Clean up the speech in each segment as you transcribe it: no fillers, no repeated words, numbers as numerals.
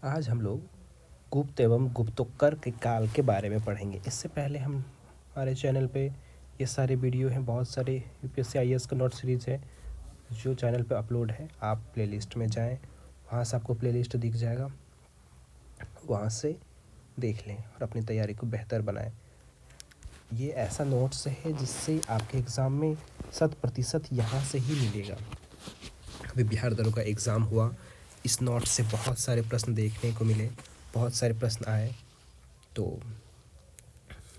आज हम लोग गुप्त एवं गुप्तोत्तर के काल के बारे में पढ़ेंगे। इससे पहले हम हमारे चैनल पे ये सारे वीडियो हैं, बहुत सारे यूपीएससी आईएएस का नोट सीरीज़ है जो चैनल पे अपलोड है। आप प्लेलिस्ट में जाएं, वहाँ से आपको प्लेलिस्ट दिख जाएगा, वहाँ से देख लें और अपनी तैयारी को बेहतर बनाएं। ये ऐसा नोट्स है जिससे आपके एग्ज़ाम में 100% यहाँ से ही मिलेगा। अभी बिहार दरों का एग्ज़ाम हुआ, इस नोट से बहुत सारे प्रश्न देखने को मिले, बहुत सारे प्रश्न आए। तो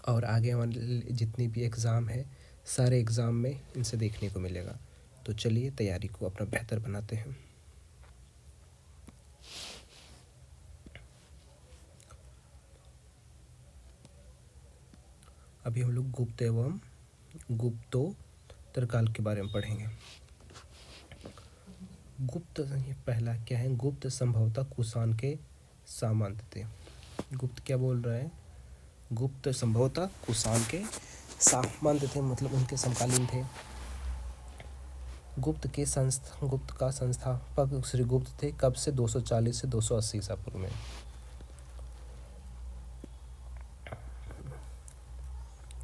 और आगे वाले जितनी भी एग्ज़ाम है सारे एग्ज़ाम में इनसे देखने को मिलेगा। तो चलिए तैयारी को अपना बेहतर बनाते हैं। अभी हम लोग गुप्त एवं गुप्तोत्तर काल के बारे में पढ़ेंगे। गुप्त ये पहला क्या है? गुप्त संभवतः कुषाण के सामंत थे। गुप्त क्या बोल रहे हैं? गुप्त संभवतः कुषाण के सामंत थे, मतलब उनके समकालीन थे। गुप्त का संस्थापक श्री गुप्त थे। कब से? 240 से 280 ईसा पूर्व में।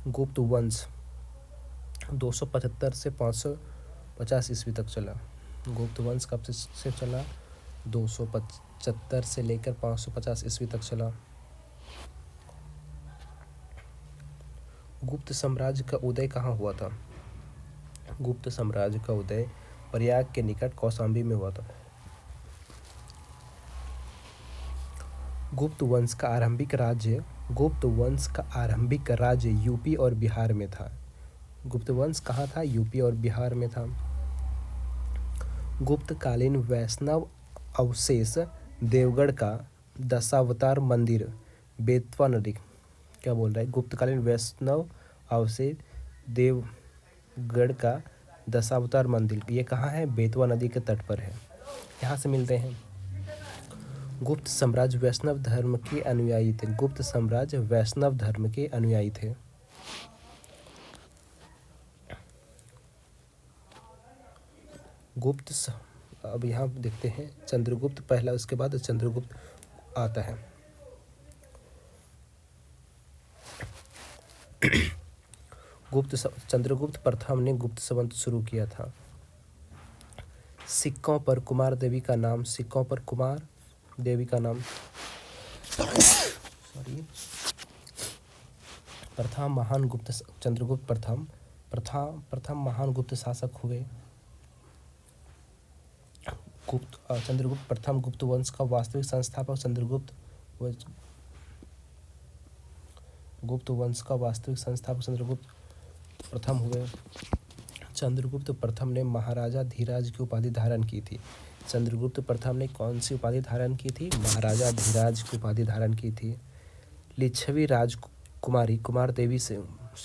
गुप्त वंश 275 से 550 ईस्वी तक चला। गुप्त वंश कब से चला? 275 से लेकर 550 ईस्वी तक चला। गुप्त साम्राज्य का उदय कहाँ हुआ था? गुप्त साम्राज्य का उदय प्रयाग के निकट कौशाम्बी में हुआ था। गुप्त वंश का आरंभिक राज्य यूपी और बिहार में था। गुप्त वंश कहाँ था? यूपी और बिहार में था। गुप्तकालीन वैष्णव अवशेष देवगढ़ का दशावतार मंदिर बेतवा नदी। क्या बोल रहा है? गुप्तकालीन वैष्णव अवशेष देवगढ़ का दशावतार मंदिर ये कहाँ है? बेतवा नदी के तट पर है। यहाँ से मिलते हैं। गुप्त साम्राज्य वैष्णव धर्म के अनुयायी थे। गुप्त साम्राज्य वैष्णव धर्म के अनुयायी थे। अब यहाँ देखते हैं चंद्रगुप्त पहला, उसके बाद चंद्रगुप्त आता है। चंद्रगुप्त प्रथम ने गुप्त संवत शुरू किया था। सिक्कों पर कुमार देवी का नाम प्रथम महान गुप्त चंद्रगुप्त प्रथम महान गुप्त शासक हुए। चंद्रगुप्त प्रथम गुप्त वंश का वास्तविक संस्थापक चंद्रगुप्त प्रथम हुए। चंद्रगुप्त प्रथम ने महाराजा धीराज की उपाधि धारण की थी। चंद्रगुप्त प्रथम ने कौन सी उपाधि धारण की थी? महाराजा धीराज की उपाधि धारण की थी। लिच्छवी राजकुमारी कुमार देवी से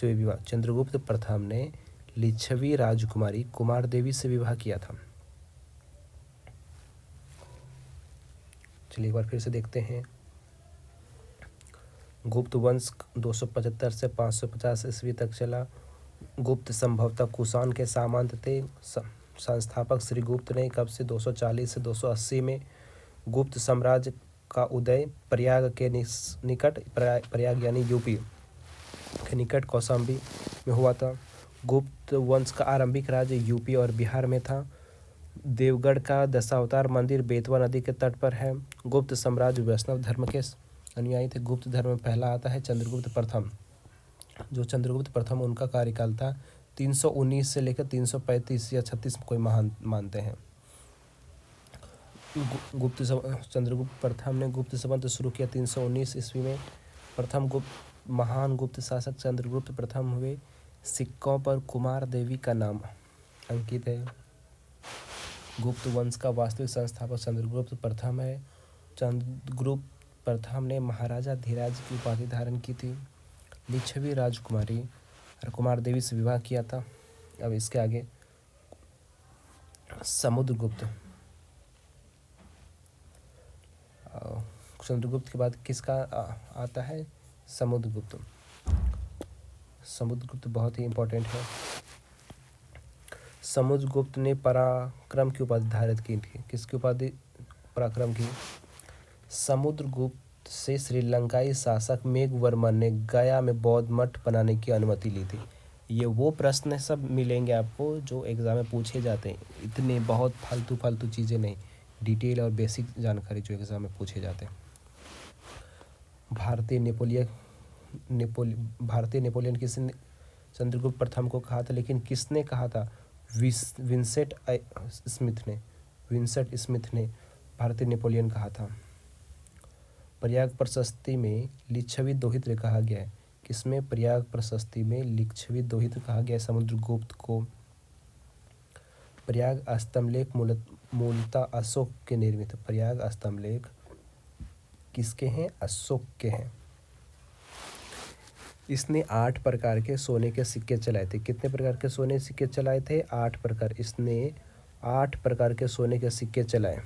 विवाह। चंद्रगुप्त प्रथम ने लिच्छवी राजकुमारी कुमार देवी से विवाह किया था। चलिए एक बार फिर से देखते हैं। गुप्त वंश 275 से 550 ईस्वी तक चला। गुप्त संभवतः कुषाण के सामंत थे। संस्थापक श्री गुप्त ने कब से? 240 से 280 में। गुप्त साम्राज्य का उदय प्रयाग के निकट, प्रयाग यानी यूपी के निकट कौशाम्बी में हुआ था। गुप्त वंश का आरंभिक राज्य यूपी और बिहार में था। देवगढ़ का दशावतार मंदिर बेतवा नदी के तट पर है। गुप्त साम्राज्य वैष्णव धर्म के अनुयायी थे। गुप्त धर्म में पहला आता है चंद्रगुप्त प्रथम। जो चंद्रगुप्त प्रथम उनका कार्यकाल था 319 से लेकर 335 या 36 कोई महान मानते हैं। चंद्रगुप्त प्रथम ने गुप्त संवत शुरू किया 319 ईस्वी में। प्रथम महान गुप्त शासक चंद्रगुप्त प्रथम हुए। सिक्कों पर कुमार देवी का नाम अंकित है। गुप्त वंश का वास्तविक संस्थापक चंद्रगुप्त प्रथम है। चंद्रगुप्त प्रथम ने महाराजा धीराज की उपाधि धारण की थी। लिच्छवी राजकुमारी और कुमार देवी से विवाह किया था। अब इसके आगे समुद्रगुप्त। चंद्रगुप्त के बाद किसका आता है? समुद्रगुप्त। समुद्रगुप्त बहुत ही इम्पोर्टेंट है। समुद्रगुप्त ने पराक्रम की उपाधि धारित की थी। किसकी उपाधि? पराक्रम की। समुद्रगुप्त से श्रीलंकाई शासक मेघवर्मन ने गया में बौद्ध मठ बनाने की अनुमति ली थी। ये वो प्रश्न सब मिलेंगे आपको जो एग्ज़ाम में पूछे जाते हैं, इतने बहुत फालतू चीज़ें नहीं, डिटेल और बेसिक जानकारी जो एग्ज़ाम में पूछे जाते हैं। भारतीय नेपोलियन किसने चंद्रगुप्त प्रथम को कहा था, लेकिन किसने कहा था? विंसेंट स्मिथ ने भारतीय नेपोलियन कहा था। प्रयाग प्रशस्ति में लिच्छवी दोहित्र कहा गया है। किसमें? प्रयाग प्रशस्ति में लिच्छवी दोहित्र कहा गया है समुद्रगुप्त को। प्रयाग स्तंभलेख मूलतः अशोक के निर्मित। प्रयाग स्तंभलेख किसके हैं? अशोक के हैं। इसने 8 प्रकार के सोने के सिक्के चलाए थे। कितने प्रकार के सोने के सिक्के चलाए थे? 8 प्रकार। इसने 8 प्रकार के सोने के सिक्के चलाए।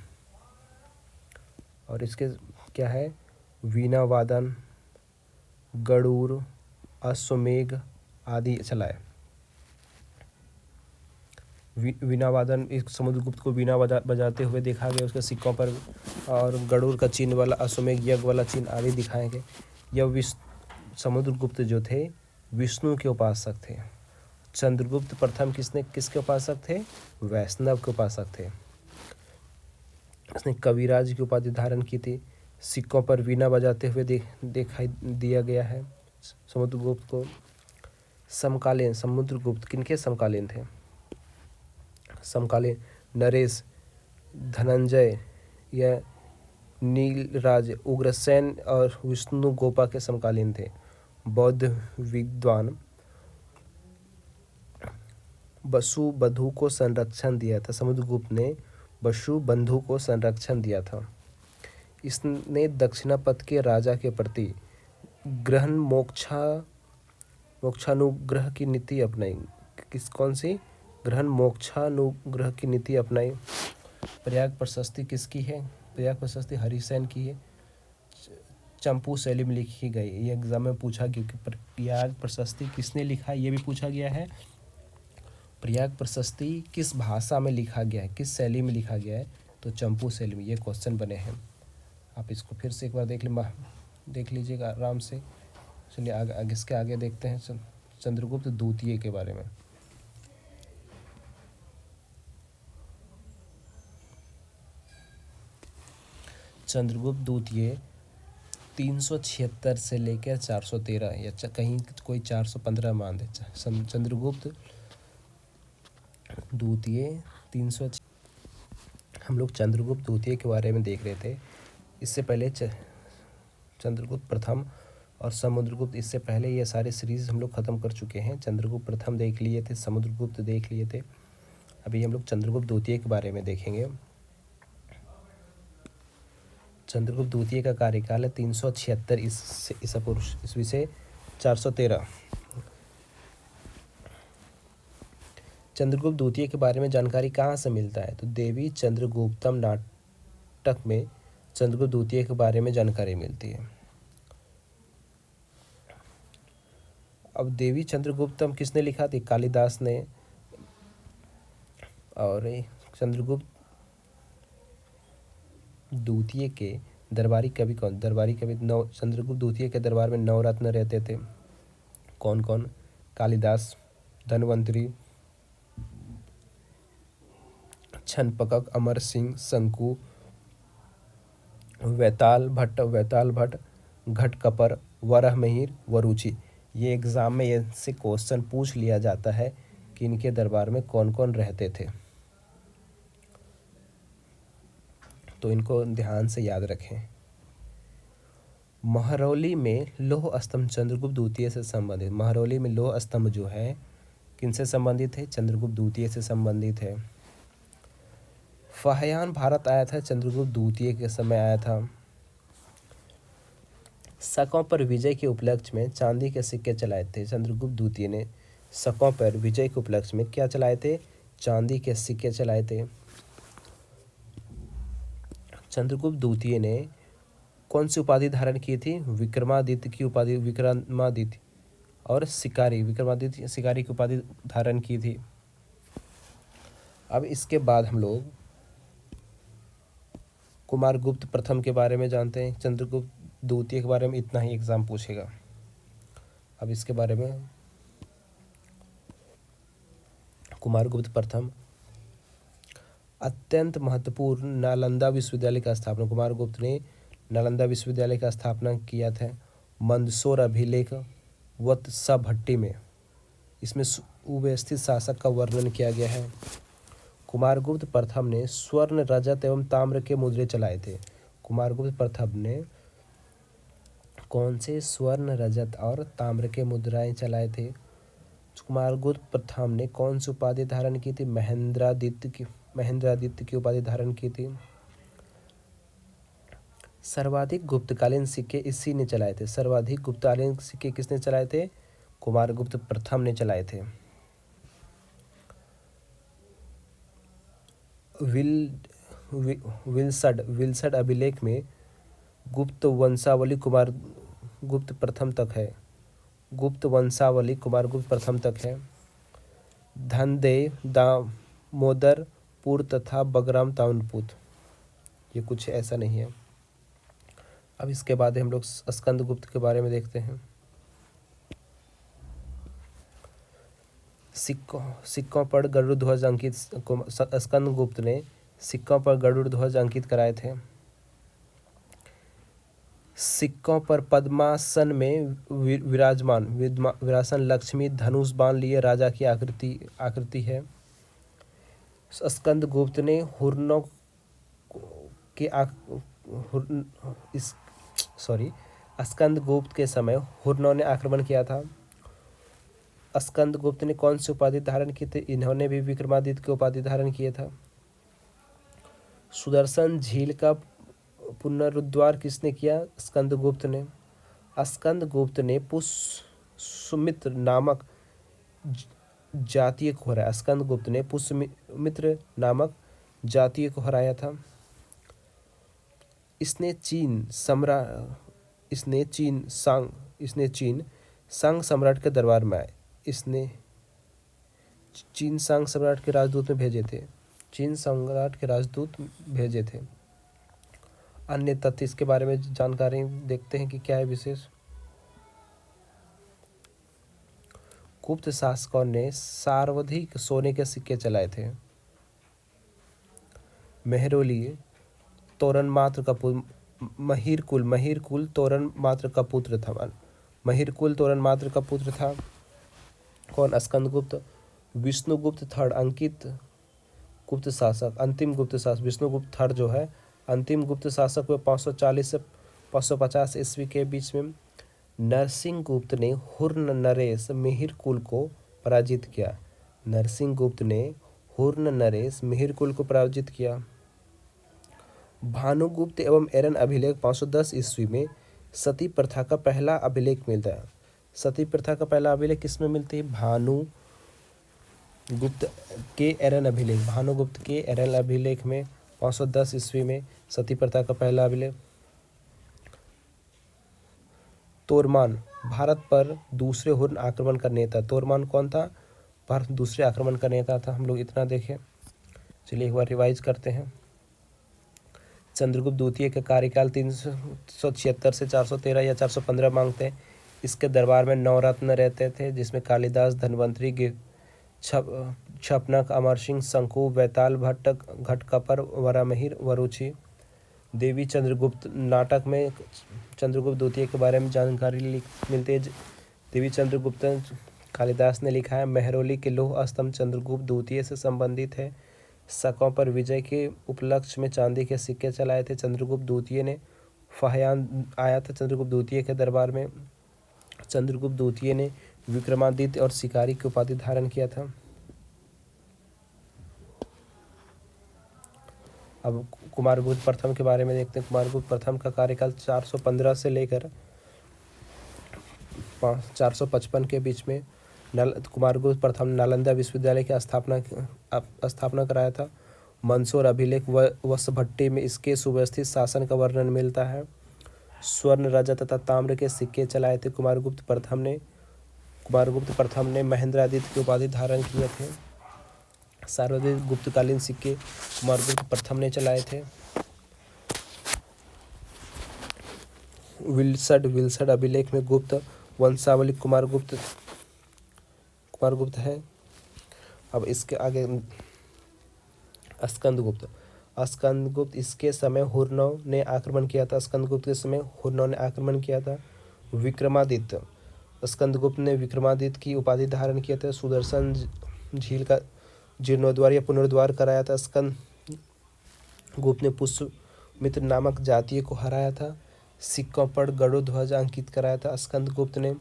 और इसके क्या है? वीणा वादन, गरुड़, अश्वमेघ आदि चलाए। वीणा वादन, एक समुद्रगुप्त को वीणा बजाते हुए देखा गया उसके सिक्कों पर, और गरुड़ का चिन्ह वाला, अश्वमेघ यज्ञ वाला चिन्ह आदि दिखाए गए। यह समुद्रगुप्त जो थे विष्णु के उपासक थे। चंद्रगुप्त प्रथम किसके उपासक थे? वैष्णव के उपासक थे। उसने कविराज की उपाधि धारण की थी। सिक्कों पर वीणा बजाते हुए दिखाई दिया गया है समुद्रगुप्त को। समकालीन समुद्रगुप्त किनके समकालीन थे? समकालीन नरेश, धनंजय या नीलराज, उग्रसेन और विष्णु गोपा के समकालीन थे। बौद्ध विद्वान वसुबंधु को संरक्षण दिया था। समुद्रगुप्त ने वसुबंधु को संरक्षण दिया था। इसने दक्षिणापथ के राजा के प्रति ग्रहण मोक्षानुग्रह की नीति अपनाई। कौन सी? ग्रहण मोक्षानुग्रह की नीति अपनाई। प्रयाग प्रशस्ति किसकी है? प्रयाग प्रशस्ति हरिसेन की है। चंपू शैली में लिखी गई। ये एग्जाम में पूछा गया कि प्रयाग प्रशस्ति किसने लिखा है, ये भी पूछा गया है। प्रयाग प्रशस्ति किस भाषा में लिखा गया है, किस शैली में लिखा गया है? तो चंपू शैली में। ये क्वेश्चन बने हैं, आप इसको फिर से एक बार देख लीजिएगा आराम से। चलिए आगे इसके आगे देखते हैं चंद्रगुप्त द्वितीय के बारे में। चंद्रगुप्त द्वितीय 376 से लेकर 413 या कहीं कोई 415 मान दे। चंद्रगुप्त द्वितीय 300। हम लोग चंद्रगुप्त द्वितीय के बारे में देख रहे थे। इससे पहले चंद्रगुप्त प्रथम और समुद्रगुप्त, इससे पहले ये सारे सीरीज हम लोग ख़त्म कर चुके हैं। चंद्रगुप्त प्रथम देख लिए थे, समुद्रगुप्त देख लिए थे। अभी हम लोग चंद्रगुप्त द्वितीय के बारे में देखेंगे। चंद्रगुप्त द्वितीय का कार्यकाल है 376 ईसा पूर्व ईस्वी से 413। चंद्रगुप्त द्वितीय के बारे में जानकारी कहाँ से मिलता है? तो देवी चंद्रगुप्तम नाटक में चंद्रगुप्त द्वितीय के बारे में जानकारी मिलती है। अब देवी चंद्रगुप्तम किसने लिखा थी? कालिदास ने। और चंद्रगुप्त द्वितीय के दरबारी कवि कौन? चंद्रगुप्त द्वितीय के दरबार में 9 रत्न रहते थे। कौन कौन? कालिदास, धन्वंतरी, छनपकक, अमर सिंह, शंकु, वैताल भट्ट, घटकपर, वराहमिहिर, वरुचि। ये एग्ज़ाम में ऐसे क्वेश्चन पूछ लिया जाता है कि इनके दरबार में कौन कौन रहते थे, तो इनको ध्यान से याद रखें। महरौली में लौह स्तंभ चंद्रगुप्त द्वितीय से संबंधित। महरौली में लौह स्तंभ जो है किनसे संबंधित है? चंद्रगुप्त द्वितीय से संबंधित है। फाहियान भारत आया था चंद्रगुप्त द्वितीय के समय आया था। शकों पर विजय के उपलक्ष्य में चांदी के सिक्के चलाए थे। चंद्रगुप्त द्वितीय ने शकों पर विजय के उपलक्ष्य में क्या चलाए थे? चांदी के सिक्के चलाए थे। चंद्रगुप्त द्वितीय ने कौन सी उपाधि धारण की थी? विक्रमादित्य की उपाधि, विक्रमादित्य और शिकारी, विक्रमादित्य शिकारी की उपाधि धारण की थी। अब इसके बाद हम लोग कुमारगुप्त प्रथम के बारे में जानते हैं, चंद्रगुप्त द्वितीय के बारे में इतना ही एग्जाम पूछेगा। अब इसके बारे में कुमारगुप्त प्रथम अत्यंत महत्वपूर्ण नालंदा विश्वविद्यालय का स्थापना, कुमारगुप्त ने नालंदा विश्वविद्यालय का स्थापना किया था मंदसौर अभिलेख वत्सभट्टी में। इसमें सुव्यवस्थित शासक का वर्णन किया गया है। कुमारगुप्त प्रथम ने स्वर्ण, रजत एवं ताम्र के मुद्रे चलाए थे। कुमारगुप्त प्रथम ने कौन से स्वर्ण, रजत और ताम्र के मुद्राएं चलाए थे? कुमारगुप्त प्रथम ने कौन सी उपाधि धारण की थी? महेंद्रादित्य की उपाधि धारण की थी। सर्वाधिक गुप्तकालीन सिक्के इसी ने चलाए थे। सर्वाधिक गुप्तकालीन सिक्के किसने चलाए थे? कुमारगुप्त प्रथम ने चलाए थे। विल्सड अभिलेख में गुप्त वंशावली कुमारगुप्त प्रथम तक है। गुप्त वंशावली कुमारगुप्त प्रथम तक है। धनदेव, दामोदरपुर तथा बगराम ताउनपुत, ये कुछ ऐसा नहीं है। अब इसके बाद हम लोग स्कंदगुप्त के बारे में देखते हैं। सिक्कों पर गरुड़ ध्वज अंकित, स्कंदगुप्त ने सिक्कों पर गरुड़ ध्वज अंकित कराए थे। सिक्कों पर पद्मासन में विराजमान लक्ष्मी धनुष बाण लिए राजा की आकृति है। स्कंदगुप्त ने स्कंदगुप्त के समय हुर्नों ने आक्रमण किया था। स्कंदगुप्त ने कौन सी उपाधि धारण की थी? इन्होंने भी विक्रमादित्य की उपाधि धारण किया था। सुदर्शन झील का पुनरुद्धार किसने किया? स्कंदगुप्त ने। स्कंदगुप्त ने पुष्यमित्र नामक जातीय को हराया। स्कंदगुप्त ने पुष्यमित्र नामक जातीय को हराया था। इसने चीन सांग सम्राट के दरबार में आए। इसने चीन सांग सम्राट के राजदूत में भेजे थे। चीन सम्राट के राजदूत भेजे थे। अन्य तथ्य इसके बारे में जानकारी देखते हैं कि क्या है विशेष। गुप्त शासकों ने सर्वाधिक सोने के सिक्के चलाए थे। मेहरौली तोरनमात्र का महिरकुल तोरनमात्र का पुत्र था। महिरकुल तोरनमात्र का पुत्र था कौन? स्कंदगुप्त। विष्णुगुप्त थर्ड अंकित गुप्त शासक, अंतिम गुप्त शासक। विष्णुगुप्त थर्ड जो है अंतिम गुप्त शासक हुए 540 से 550 ईस्वी के बीच में। नरसिंहगुप्त ने हुर्न नरेश मिहिरकुल को पराजित किया। नरसिंहगुप्त ने हुर्न नरेश मिहिरकुल को पराजित किया। भानुगुप्त एवं एरन अभिलेख 510 ईस्वी में सती प्रथा का पहला अभिलेख मिलता है। सती प्रथा का पहला अभिलेख किसमें मिलती है? भानुगुप्त के एरन अभिलेख। भानुगुप्त के एरन अभिलेख में 510 ईस्वी में सती प्रथा का पहला अभिलेख। तोरमान भारत पर दूसरे हुर्न आक्रमण का नेता। तोरमान कौन था? भारत दूसरे आक्रमण का नेता था। हम लोग इतना देखें। चलिए एक बार रिवाइज करते हैं। चंद्रगुप्त द्वितीय का कार्यकाल 376 से 413 या 415 मांगते हैं। इसके दरबार में 9 रत्न रहते थे, जिसमें कालिदास, धन्वंतरी, छपनक, अमर सिंह, शंकु, वैताल भट्ट, घटकपर, वरामिहिर, वरुचि। देवी चंद्रगुप्त नाटक में चंद्रगुप्त द्वितीय के बारे में जानकारी मिलती है। देवी चंद्रगुप्त कालिदास ने लिखा है। मेहरौली के लौह स्तंभ चंद्रगुप्त द्वितीय से संबंधित है। शकों पर विजय के उपलक्ष्य में चांदी के सिक्के चलाए थे। चंद्रगुप्त द्वितीय ने फाह्यान आया था चंद्रगुप्त द्वितीय के दरबार में। चंद्रगुप्त द्वितीय ने विक्रमादित्य और शिकारी की उपाधि धारण किया था। अब कुमारगुप्त प्रथम के बारे में देखते हैं। कुमारगुप्त प्रथम का कार्यकाल 415 से लेकर 455 के बीच में। कुमारगुप्त प्रथम नालंदा विश्वविद्यालय की स्थापना कराया था। मंदसौर अभिलेख वत्सभट्टी में इसके सुव्यवस्थित शासन का वर्णन मिलता है। स्वर्ण, रजत तथा ताम्र के सिक्के चलाए थे। कुमारगुप्त प्रथम ने महेंद्रादित्य की उपाधि धारण किए थे। सर्वाधिक गुप्तकालीन सिक्के कुमारगुप्त प्रथम ने चलाए थे। विल्सड अभिलेख में गुप्त वंशावली कुमारगुप्त है। अब इसके आगे स्कंदगुप्त इसके समय हुरनों ने आक्रमण किया था। स्कंदगुप्त के समय हुरनों ने आक्रमण किया था। विक्रमादित्य स्कंदगुप्त ने विक्रमादित्य की उपाधि धारण किया था। सुदर्शन झील का जीर्णोद्धार या पुनरुद्धार कराया था। स्कंदगुप्त ने पुष्यमित्र नामक जातीय को हराया था। सिक्कों पर गरुड़ ध्वज अंकित कराया था। स्कंदगुप्त ने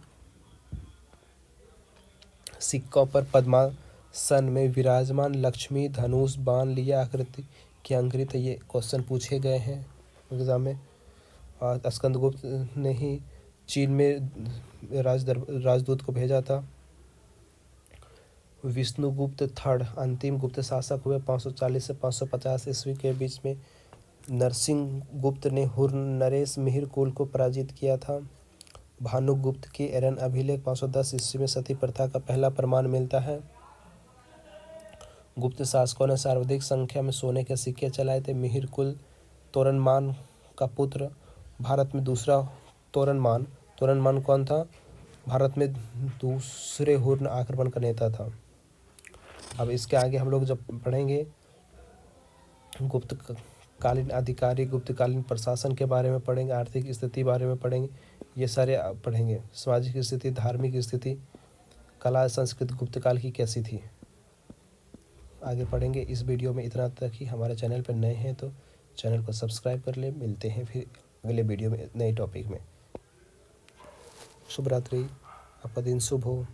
सिक्कों पर पद्मासन में विराजमान लक्ष्मी धनुष बाण लिया आकृति की अंकित है। ये क्वेश्चन पूछे गए हैं एग्जाम में। और स्कंदगुप्त ने ही चीन में राजदूत को भेजा था। विष्णुगुप्त थर्ड अंतिम गुप्त शासक हुए 540 से 550 ईस्वी के बीच में। नरसिंहगुप्त ने नरेश मिहिर कुल को पराजित किया था। भानुगुप्त के एरन अभिलेख 510 ईस्वी में सती प्रथा का पहला प्रमाण मिलता है। गुप्त शासकों ने सर्वाधिक संख्या में सोने के सिक्के चलाए थे। मिहिर कुल तोरनमान का पुत्र। भारत में दूसरा तोरनमान कौन था? भारत में दूसरे हुर्न आक्रमण का नेता था। अब इसके आगे हम लोग जब पढ़ेंगे गुप्तकालीन अधिकारी, गुप्तकालीन प्रशासन के बारे में पढ़ेंगे, आर्थिक स्थिति बारे में पढ़ेंगे, ये सारे पढ़ेंगे। सामाजिक स्थिति, धार्मिक स्थिति, कला संस्कृति गुप्तकाल की कैसी थी, आगे पढ़ेंगे। इस वीडियो में इतना तक ही। हमारे चैनल पर नए हैं तो चैनल को सब्सक्राइब कर ले। मिलते हैं फिर अगले वीडियो में नए टॉपिक में। शुभ रात्रि, आपका दिन शुभ हो।